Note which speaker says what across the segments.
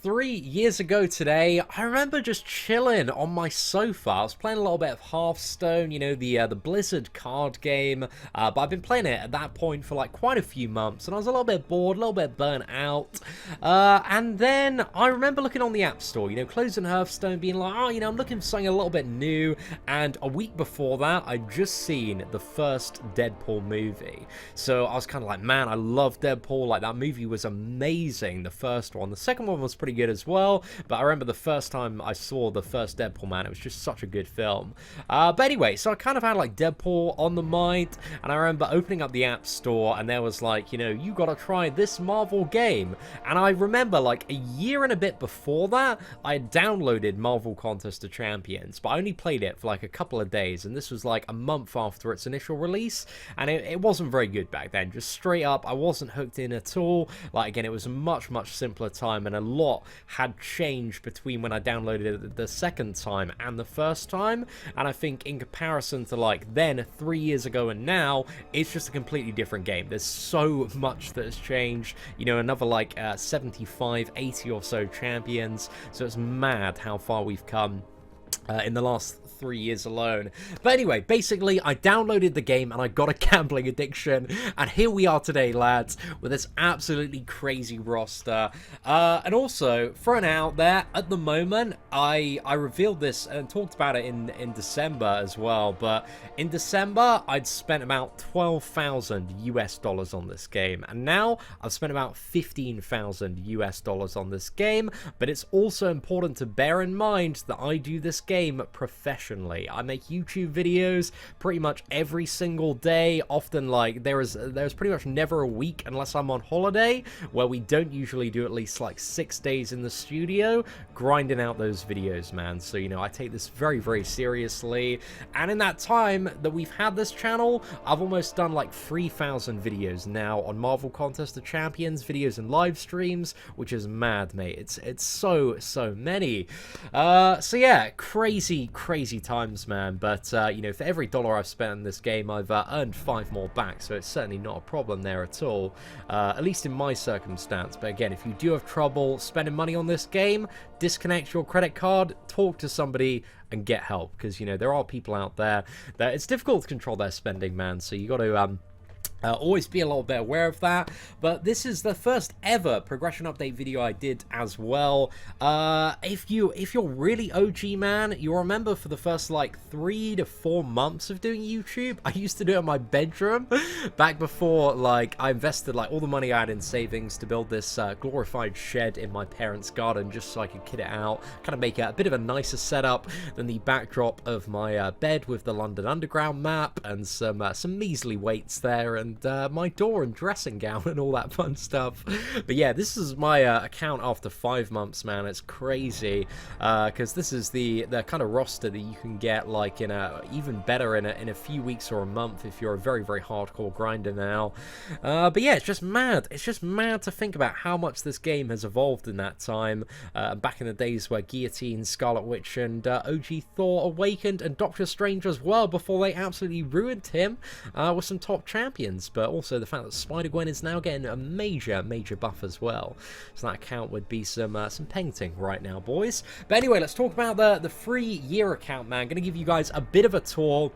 Speaker 1: 3 years ago today, I remember just chilling on my sofa. I was playing a little bit of Hearthstone, you know, the Blizzard card game, but I've been playing it at that point for like quite a few months, and I was a little bit bored, a little bit burnt out, and then I remember looking on the App Store, you know, closing Hearthstone, being like, oh, you know, I'm looking for something a little bit new, and a week before that, I'd just seen the first Deadpool movie, so I was kind of like, man, I love Deadpool, like, that movie was amazing, the first one. The second one was pretty good as well, but I remember the first time I saw the first Deadpool, man, it was just such a good film. But anyway, so I kind of had like Deadpool on the mind, and I remember opening up the App Store, and there was like, you know, you gotta try this Marvel game. And I remember like a year and a bit before that, I had downloaded Marvel Contest of Champions, but I only played it for like a couple of days, and this was like a month after its initial release, and it wasn't very good back then. Just straight up, I wasn't hooked in at all. Like, again, it was a much simpler time, and a lot had changed between when I downloaded it the second time and the first time, and I think in comparison to like then 3 years ago and now, it's just a completely different game. There's so much that has changed, you know, another like 75, 80 or so champions, so it's mad how far we've come in the last 3 years alone. But anyway, basically, I downloaded the game and I got a gambling addiction, and here we are today, lads, with this absolutely crazy roster. And also, thrown out there, at the moment, I revealed this and talked about it in December as well, but in December, I'd spent about 12,000 US dollars on this game, and now I've spent about 15,000 US dollars on this game, but it's also important to bear in mind that I do this game professionally. I make YouTube videos pretty much every single day. Often, like, there's pretty much never a week unless I'm on holiday where we don't usually do at least like 6 days in the studio grinding out those videos, man. So, you know, I take this very seriously, and in that time that we've had this channel, I've almost done like 3,000 videos now on Marvel Contest of Champions, videos and live streams, which is mad, mate. It's so many. So yeah, crazy times, man. But you know, for every dollar I've spent in this game, I've earned 5 more back, so it's certainly not a problem there at all, at least in my circumstance. But again, if you do have trouble spending money on this game, disconnect your credit card, talk to somebody, and get help, because, you know, there are people out there that it's difficult to control their spending, man. So you got to always be a little bit aware of that. But this is the first ever progression update video I did as well. If you're really OG, man, you'll remember for the first like 3 to 4 months of doing YouTube, I used to do it in my bedroom back before like I invested like all the money I had in savings to build this glorified shed in my parents' garden, just so I could kit it out, kind of make it a bit of a nicer setup than the backdrop of my bed with the London Underground map and some measly weights there, and my door and dressing gown and all that fun stuff. But yeah, this is my account after 5 months, man. It's crazy, because this is the kind of roster that you can get like in even better in a few weeks or a month if you're a very hardcore grinder now. But yeah, it's just mad. It's just mad to think about how much this game has evolved in that time. Back in the days where Guillotine, Scarlet Witch, and OG Thor awakened, and Doctor Strange as well, before they absolutely ruined him with some top champions. But also the fact that Spider-Gwen is now getting a major buff as well. So that account would be some painting right now, boys. But anyway, let's talk about the 3-year account, man. I'm going to give you guys a bit of a tour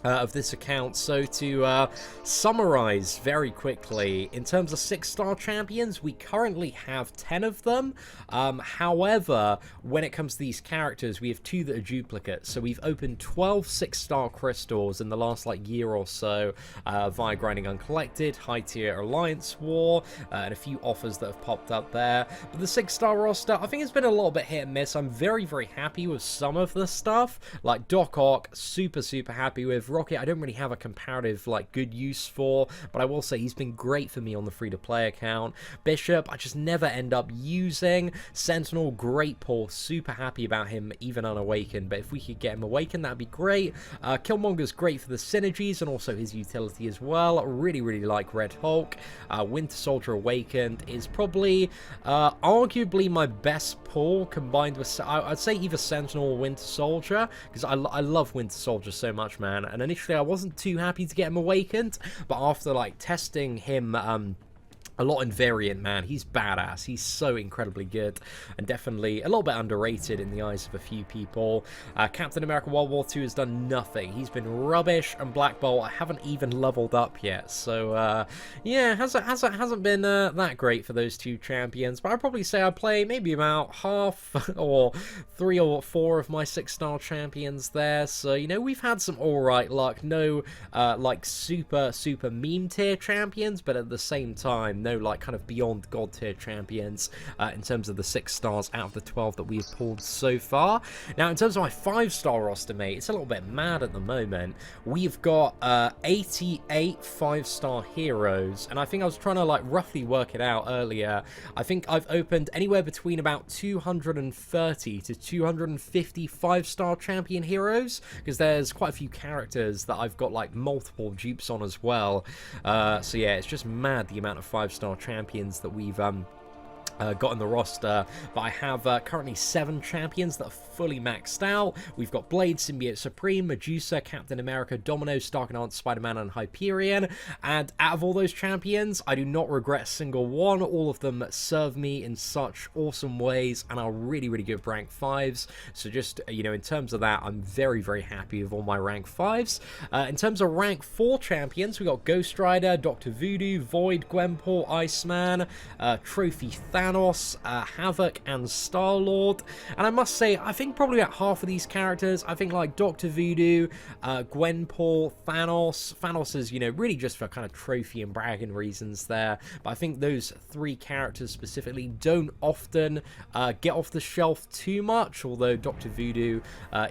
Speaker 1: of this account. So to summarize very quickly, in terms of 6-star champions, we currently have 10 of them. However, when it comes to these characters, we have 2 that are duplicates. So we've opened 12 6-star crystals in the last like year or so via grinding uncollected, high tier alliance war, and a few offers that have popped up there. But the 6-star roster, I think it's been a little bit hit and miss. I'm very happy with some of the stuff, like Doc Ock, super happy with. Rocket, I don't really have a comparative like good use for, but I will say he's been great for me on the free-to-play account. Bishop, I just never end up using. Sentinel, great pull, super happy about him even unawakened, but if we could get him awakened, that'd be great. Killmonger's great for the synergies and also his utility as well. Really like Red Hulk. Winter Soldier awakened is probably arguably my best pull, combined with, I'd say either Sentinel or Winter Soldier, because I love Winter Soldier so much, man. And initially I wasn't too happy to get him awakened, but after like testing him a lot in Variant, man. He's badass. He's so incredibly good, and definitely a little bit underrated in the eyes of a few people. Captain America World War II has done nothing. He's been rubbish, and Black Bolt I haven't even leveled up yet. So yeah, hasn't been that great for those two champions. But I'd probably say I play maybe about half or 3 or 4 of my 6-star champions there. So you know, we've had some alright luck. No like super meme tier champions, but at the same time, no like kind of beyond god tier champions in terms of the 6 stars out of the 12 that we've pulled so far. Now in terms of my 5-star roster, mate, it's a little bit mad at the moment. We've got 88 5-star heroes, and I think I was trying to like roughly work it out earlier. I think I've opened anywhere between about 230 to 250 5-star champion heroes, because there's quite a few characters that I've got like multiple dupes on as well. So yeah, it's just mad the amount of 5-star champions that we've got in the roster, but I have currently 7 champions that are fully maxed out. We've got Blade, Symbiote Supreme, Medusa, Captain America, Domino, Stark and Aunt, Spider-Man, and Hyperion. And out of all those champions, I do not regret a single one. All of them serve me in such awesome ways and are really good rank 5s. So just, you know, in terms of that, I'm very happy with all my rank 5s. In terms of rank 4 champions, we got Ghost Rider, Dr. Voodoo, Void, Gwenpool, Iceman, Trophy Thanos, Havoc, and Star-Lord. And I must say, I think probably about half of these characters, I think like Dr. Voodoo, Gwenpool, Thanos is, you know, really just for kind of trophy and bragging reasons there. But I think those 3 characters specifically don't often get off the shelf too much, although Dr. Voodoo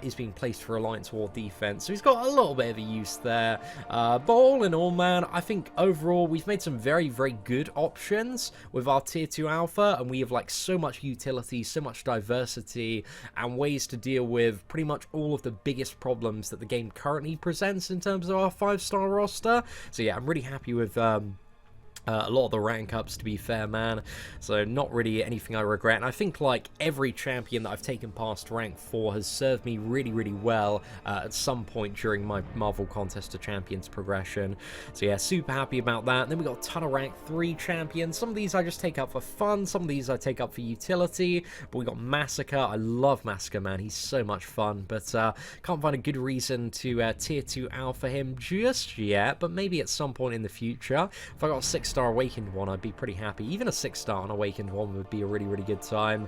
Speaker 1: is being placed for Alliance War defense, so he's got a little bit of a use there. But all in all, man, I think overall we've made some very good options with our tier 2 alpha, and we have like so much utility, so much diversity, and ways to deal with pretty much all of the biggest problems that the game currently presents in terms of our 5-star roster. So yeah, I'm really happy with a lot of the rank ups, to be fair, man. So not really anything I regret. And I think like every champion that I've taken past rank 4 has served me really well at some point during my Marvel Contest of Champions progression. So yeah, super happy about that. And then we got a ton of rank 3 champions. Some of these I just take up for fun, some of these I take up for utility. But we got Massacre. I love Massacre, man. He's so much fun. But can't find a good reason to tier 2 alpha him just yet. But maybe at some point in the future. If I got a 6-star Awakened one, I'd be pretty happy. Even a 6-star on Awakened one would be a really good time.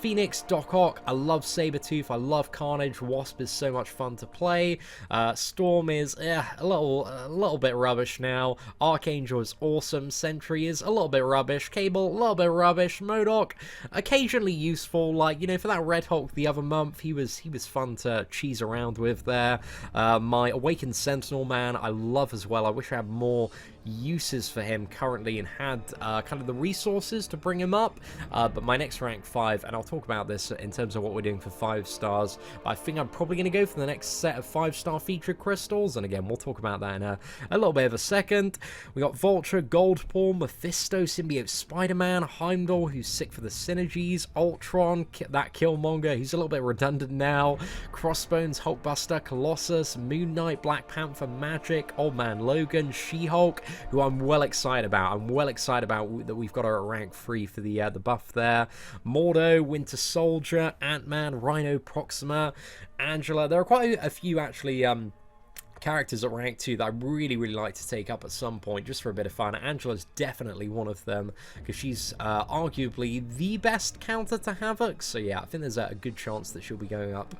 Speaker 1: Phoenix, Doc Ock, I love Sabretooth, I love Carnage, Wasp is so much fun to play. Storm is a little bit rubbish now. Archangel is awesome. Sentry is a little bit rubbish. Cable, a little bit rubbish. MODOK, occasionally useful. Like, you know, for that Red Hulk the other month, he was fun to cheese around with there. My Awakened Sentinel, man, I love as well. I wish I had more uses for him currently and had kind of the resources to bring him up, but my next rank 5, and I'll talk about this in terms of what we're doing for 5 stars, but I think I'm probably going to go for the next set of 5-star featured crystals, and again we'll talk about that in a little bit of a second. We got Vulture, Goldpaw, Mephisto, Symbiote Spider-Man, Heimdall, who's sick for the synergies, Ultron, that Killmonger, who's a little bit redundant now, Crossbones, Hulkbuster, Colossus, Moon Knight, Black Panther, Magic, Old Man Logan, She-Hulk, who I'm well excited about. I'm well excited about that we've got her at rank 3 for the buff there. Mordo, Winter Soldier, Ant-Man, Rhino, Proxima, Angela. There are quite a few actually characters at rank 2 that I really like to take up at some point just for a bit of fun. Angela's definitely one of them because she's arguably the best counter to Havoc, so yeah, I think there's a good chance that she'll be going up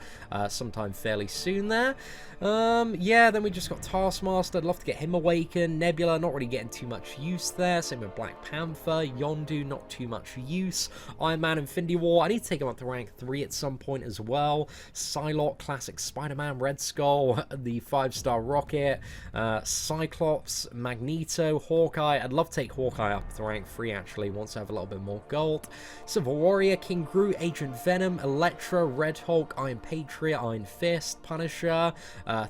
Speaker 1: sometime fairly soon there. Yeah, then we just got Taskmaster. I'd love to get him awakened. Nebula, not really getting too much use there. Same with Black Panther. Yondu, not too much use. Iron Man, Infinity War, I need to take him up to rank 3 at some point as well. Psylocke, classic Spider-Man, Red Skull, the 5-star Rocket, Cyclops, Magneto, Hawkeye. I'd love to take Hawkeye up to rank 3 actually once I have a little bit more gold. Civil Warrior, King Groot, Agent Venom, Elektra, Red Hulk, Iron Patriot, Iron Fist, Punisher,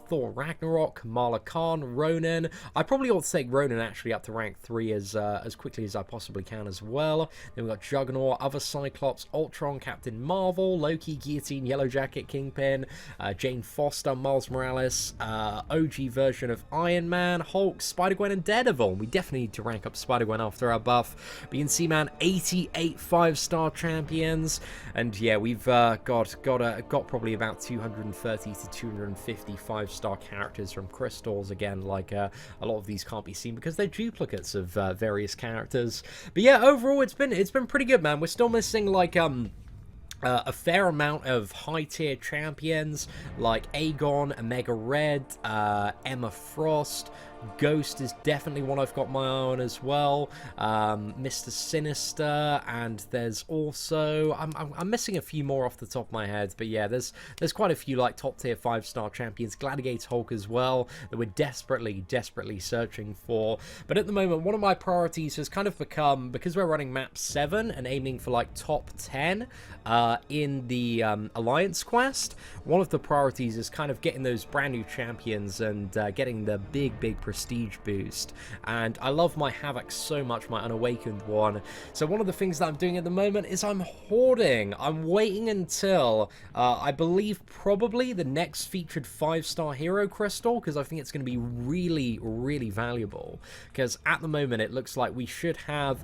Speaker 1: Thor Ragnarok, Kamala Khan, Ronan. I probably ought to take Ronan actually up to rank 3 as quickly as I possibly can as well. Then we've got Juggernaut, other Cyclops, Ultron, Captain Marvel, Loki, Guillotine, Yellow Jacket, Kingpin, Jane Foster, Miles Morales, OG version of Iron Man, Hulk, Spider-Gwen, and Daredevil. We definitely need to rank up Spider-Gwen after our buff. But you can see, man, 88 5-star champions. And yeah, we've got probably about 230 to 250 5-star characters from crystals. Again, like a lot of these can't be seen because they're duplicates of various characters. But yeah, overall, it's been pretty good, man. We're still missing like a fair amount of high-tier champions like Aegon, Omega Red, Emma Frost. Ghost is definitely one I've got my eye on as well. Mr. Sinister, and there's also I'm missing a few more off the top of my head, but yeah, there's quite a few like top tier 5-star champions. Gladiator Hulk as well that we're desperately searching for. But at the moment, one of my priorities has kind of become, because we're running map 7 and aiming for like top 10 in the Alliance quest, one of the priorities is kind of getting those brand new champions and getting the big prestige boost. And I love my Havoc so much, my Unawakened one. So one of the things that I'm doing at the moment is I'm hoarding. I'm waiting until I believe probably the next featured 5-star hero crystal, because I think it's going to be really valuable. Because at the moment it looks like we should have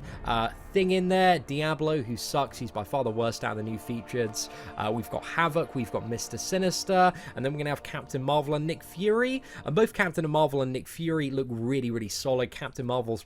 Speaker 1: Thing in there, Diablo, who sucks. He's by far the worst out of the new features. We've got Havoc, we've got Mr. Sinister, and then we're going to have Captain Marvel and Nick Fury. And both Captain Marvel and Nick Fury look really solid. Captain Marvel's